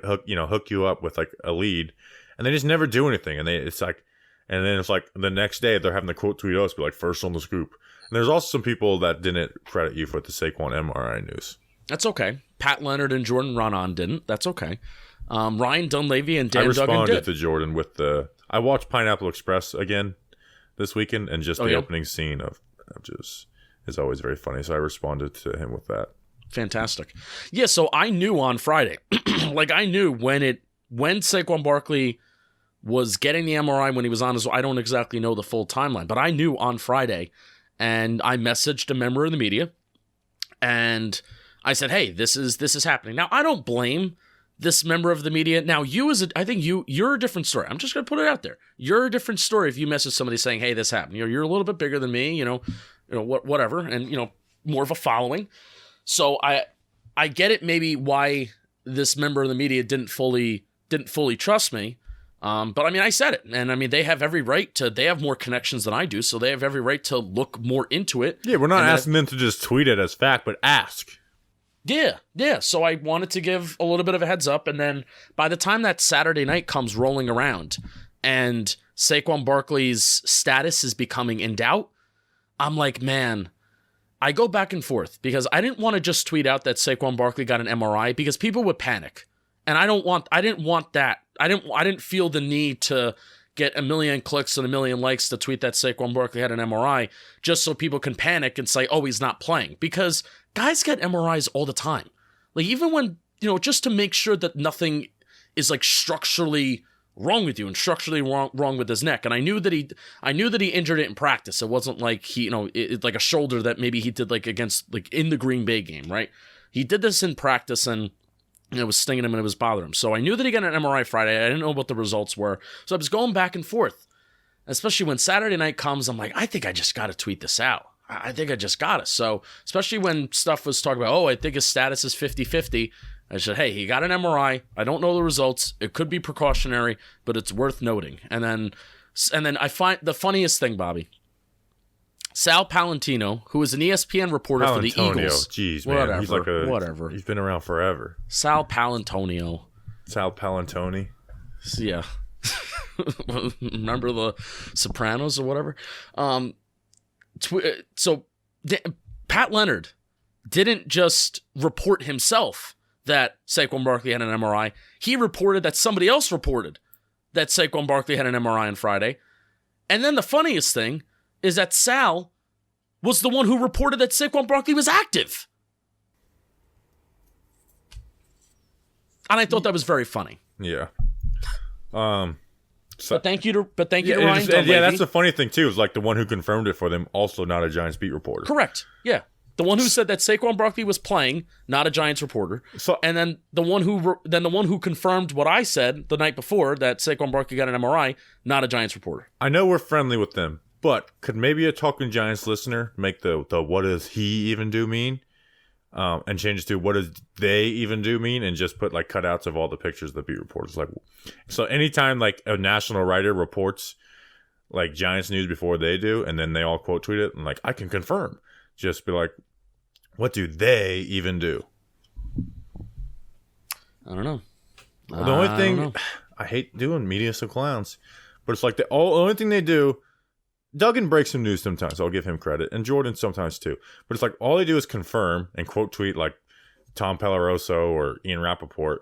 you up with like a lead, and they just never do anything. And then it's like the next day they're having to quote tweet us, be like, first on the scoop. And there's also some people that didn't credit you for the Saquon MRI news. That's okay. Pat Leonard and Jordan Ronan didn't. That's okay. Ryan Dunleavy and Dan Duggan did. I responded to Jordan with I watched Pineapple Express again this weekend, and just the opening scene of just is always very funny. So I responded to him with that. Fantastic. Yeah, so I knew on Friday, like I knew when Saquon Barkley was getting the MRI, when he was on his, I don't exactly know the full timeline, but I knew on Friday, and I messaged a member of the media, and I said, hey, this is happening. Now, I don't blame this member of the media. Now, I think you're a different story. I'm just going to put it out there. You're a different story if you message somebody saying, hey, this happened. You're a little bit bigger than me, whatever, and, more of a following. So I get it maybe why this member of the media didn't fully trust me. But I mean, I said it, and I mean, they have every right to, they have more connections than I do, so they have every right to look more into it. Yeah, we're not asking them to just tweet it as fact, but ask. Yeah. So I wanted to give a little bit of a heads up, and then by the time that Saturday night comes rolling around and Saquon Barkley's status is becoming in doubt, I'm like, man, I go back and forth because I didn't want to just tweet out that Saquon Barkley got an MRI because people would panic. And I didn't want that. I didn't feel the need to get 1 million clicks and 1 million likes to tweet that Saquon Barkley had an MRI just so people can panic and say, oh, he's not playing. Because guys get MRIs all the time. Like, even when, just to make sure that nothing is like structurally wrong with you and structurally wrong with his neck. And I knew that he injured it in practice. It wasn't like he, like a shoulder that maybe he did like against, like in the Green Bay game, right? He did this in practice and it was stinging him and it was bothering him. So I knew that he got an MRI Friday. I didn't know what the results were. So I was going back and forth, especially when Saturday night comes. I'm like, I think I just got to tweet this out. I think I just got it. So especially when stuff was talking about, I think his status is 50-50. I said, hey, he got an MRI. I don't know the results. It could be precautionary, but it's worth noting. And then I find the funniest thing, Bobby, Sal Palantino, who is an ESPN reporter for the Eagles. Jeez, man. He's like whatever. He's been around forever. Sal Palantino. Sal Palantoni. Yeah. Remember the Sopranos or whatever? Pat Leonard didn't just report himself that Saquon Barkley had an MRI. He reported that somebody else reported that Saquon Barkley had an MRI on Friday. And then the funniest thing is that Sal was the one who reported that Saquon Barkley was active. And I thought that was very funny. Yeah. But thank you to Ryan Dunleavy. Yeah, that's the funny thing too. Is like the one who confirmed it for them, also not a Giants beat reporter. Correct. Yeah, the one who said that Saquon Barkley was playing, not a Giants reporter. So, and then the one who confirmed what I said the night before, that Saquon Barkley got an MRI, not a Giants reporter. I know we're friendly with them, but could maybe a Talking Giants listener make the what does he even do mean? And change it to what does they even do mean, and just put like cutouts of all the pictures of the beat reporters. Like, so anytime like a national writer reports like Giants news before they do, and then they all quote tweet it, and like I can confirm, just be like, what do they even do? I don't know. The only thing I hate doing media so clowns, but it's like the only thing they do. Duggan breaks some news sometimes, so I'll give him credit, and Jordan sometimes too. But it's like all they do is confirm and quote tweet like Tom Pelleroso or Ian Rappaport,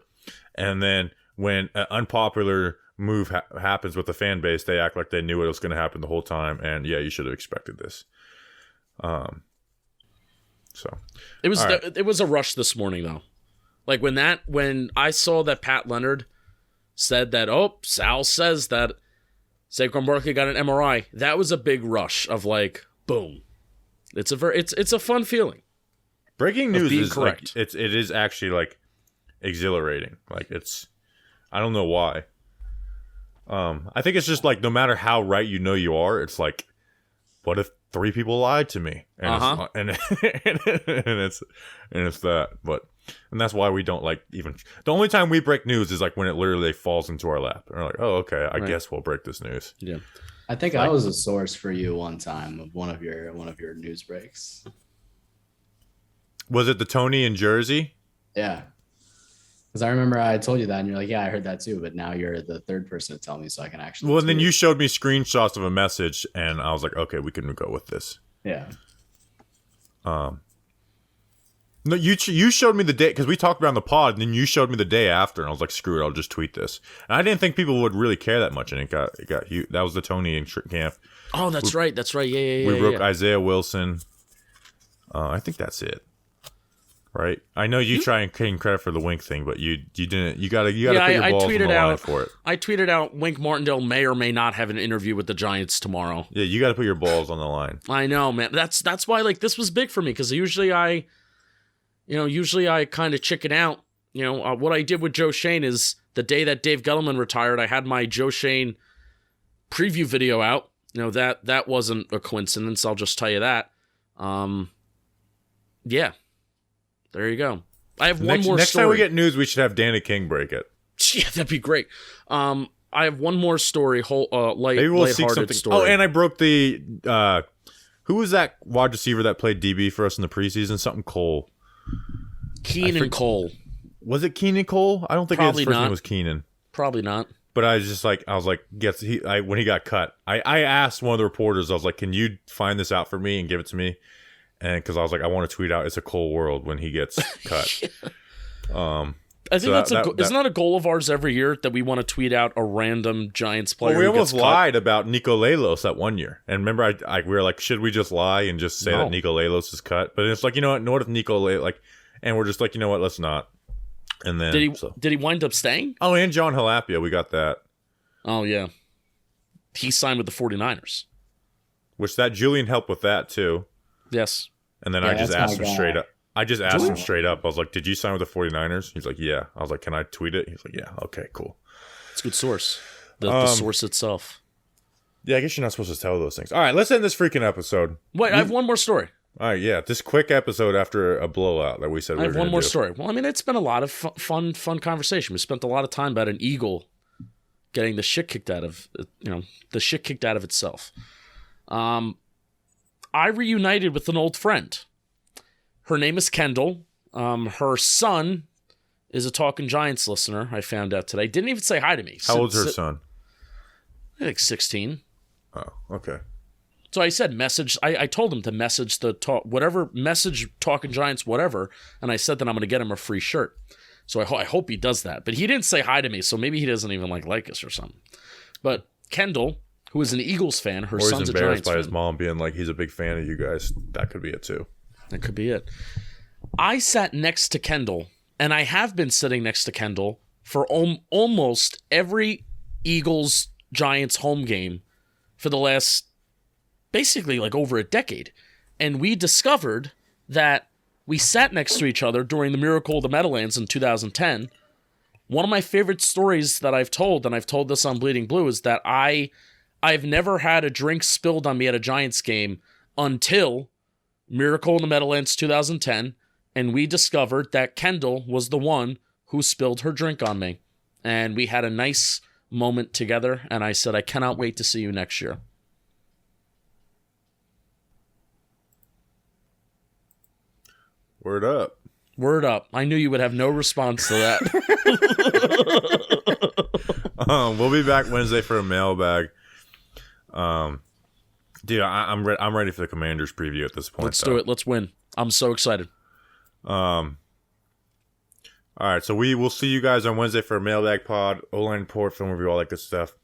and then when an unpopular move happens with the fan base, they act like they knew it was going to happen the whole time, and yeah, you should have expected this. So it was a rush this morning though. Like when I saw that Pat Leonard said that, Sal says that Saquon Barkley got an MRI, that was a big rush of like, boom. It's a fun feeling. Breaking news is correct. Like, it is actually like exhilarating. Like I don't know why. I think it's just like no matter how right you are, it's like, what if 3 people lied to me? And it's that. And that's why we don't like even. The only time we break news is like when it literally falls into our lap, and we're like, oh, okay, I guess we'll break this news. Yeah, I think I was a source for you one time of one of your news breaks. Was it the Tony in Jersey? Yeah, because I remember I told you that, and you're like, yeah, I heard that too. But now you're the third person to tell me, so I can actually. Well, and then you showed me screenshots of a message, and I was like, okay, we can go with this. Yeah. No, you showed me the day, because we talked about it on the pod, and then you showed me the day after, and I was like, screw it, I'll just tweet this. And I didn't think people would really care that much, and it got huge. That was the Tony in camp. Oh, that's right. Yeah. We broke Isaiah Wilson. I think that's it. Right? I know you try and claim credit for the Wink thing, but you didn't. You gotta put your balls on the line for it. I tweeted out Wink Martindale may or may not have an interview with the Giants tomorrow. Yeah, you gotta put your balls on the line. I know, man. That's why like this was big for me, because usually I kind of chicken out. What I did with Joe Shane is the day that Dave Gettleman retired, I had my Joe Shane preview video out. That wasn't a coincidence. I'll just tell you that. Yeah, there you go. I have one more next story. time we get news, we should have Danny King break it. Yeah, that'd be great. I have one more story, Maybe we'll see something. Story. Oh, and I broke the who was that wide receiver that played DB for us in the preseason? Something Cole. Keenan Cole. Was it Keenan Cole? I don't think his first name was Keenan. Probably not. But I was just like, when he got cut, I asked one of the reporters, I was like, can you find this out for me and give it to me? And because I was like, I want to tweet out, it's a Cole world when he gets cut. Yeah. I think isn't that a goal of ours every year that we want to tweet out a random Giants player? Well, we almost lied about Nico Lalos that one year, and remember, we were like, should we just lie and just say that Nico Lalos is cut? But it's like, what if Nico Lalos and we're just like, let's not. And then did he wind up staying? Oh, and John Halapia, we got that. Oh yeah, he signed with the 49ers. Which that Julian helped with that too. Yes. And then I just asked him straight up. I was like, did you sign with the 49ers? He's like, yeah. I was like, can I tweet it? He's like, yeah. Okay, cool. It's a good source. The source itself. Yeah, I guess you're not supposed to tell those things. All right, let's end this freaking episode. Wait, I have one more story. All right, yeah. This quick episode after a blowout that we said we were going to do. I have one more story. Well, I mean, it's been a lot of fun conversation. We spent a lot of time about an eagle getting the shit kicked out of, the shit kicked out of itself. I reunited with an old friend. Her name is Kendall. Her son is a Talking Giants listener, I found out today. Didn't even say hi to me. How old's her son? I think 16. Oh, okay. So I said message. I told him to message message Talking Giants, whatever. And I said that I'm going to get him a free shirt. So I hope he does that. But he didn't say hi to me, so maybe he doesn't even like us or something. But Kendall, who is an Eagles fan, her son's a Giants fan. Or he's embarrassed by his mom being like, he's a big fan of you guys. That could be it too. That could be it. I sat next to Kendall, and I have been sitting next to Kendall for almost every Eagles-Giants home game for the last, basically like over a decade. And we discovered that we sat next to each other during the Miracle of the Meadowlands in 2010. One of my favorite stories that I've told, and I've told this on Bleeding Blue, is that I've never had a drink spilled on me at a Giants game until Miracle in the Meadowlands 2010, and we discovered that Kendall was the one who spilled her drink on me. And we had a nice moment together, and I said, I cannot wait to see you next year. Word up. Word up. I knew you would have no response to that. We'll be back Wednesday for a mailbag. Dude, I'm ready for the Commanders preview at this point. Let's do it. Let's win. I'm so excited. All right, so we will see you guys on Wednesday for a mailbag pod, O-line report, film review, all that good stuff.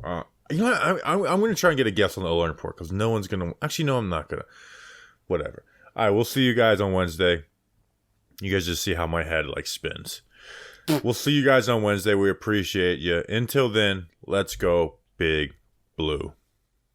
You know what? I'm going to try and get a guess on the O-line report because no one's going to. Actually, no, I'm not going to. Whatever. All right, we'll see you guys on Wednesday. You guys just see how my head spins. We'll see you guys on Wednesday. We appreciate you. Until then, let's go Big Blue.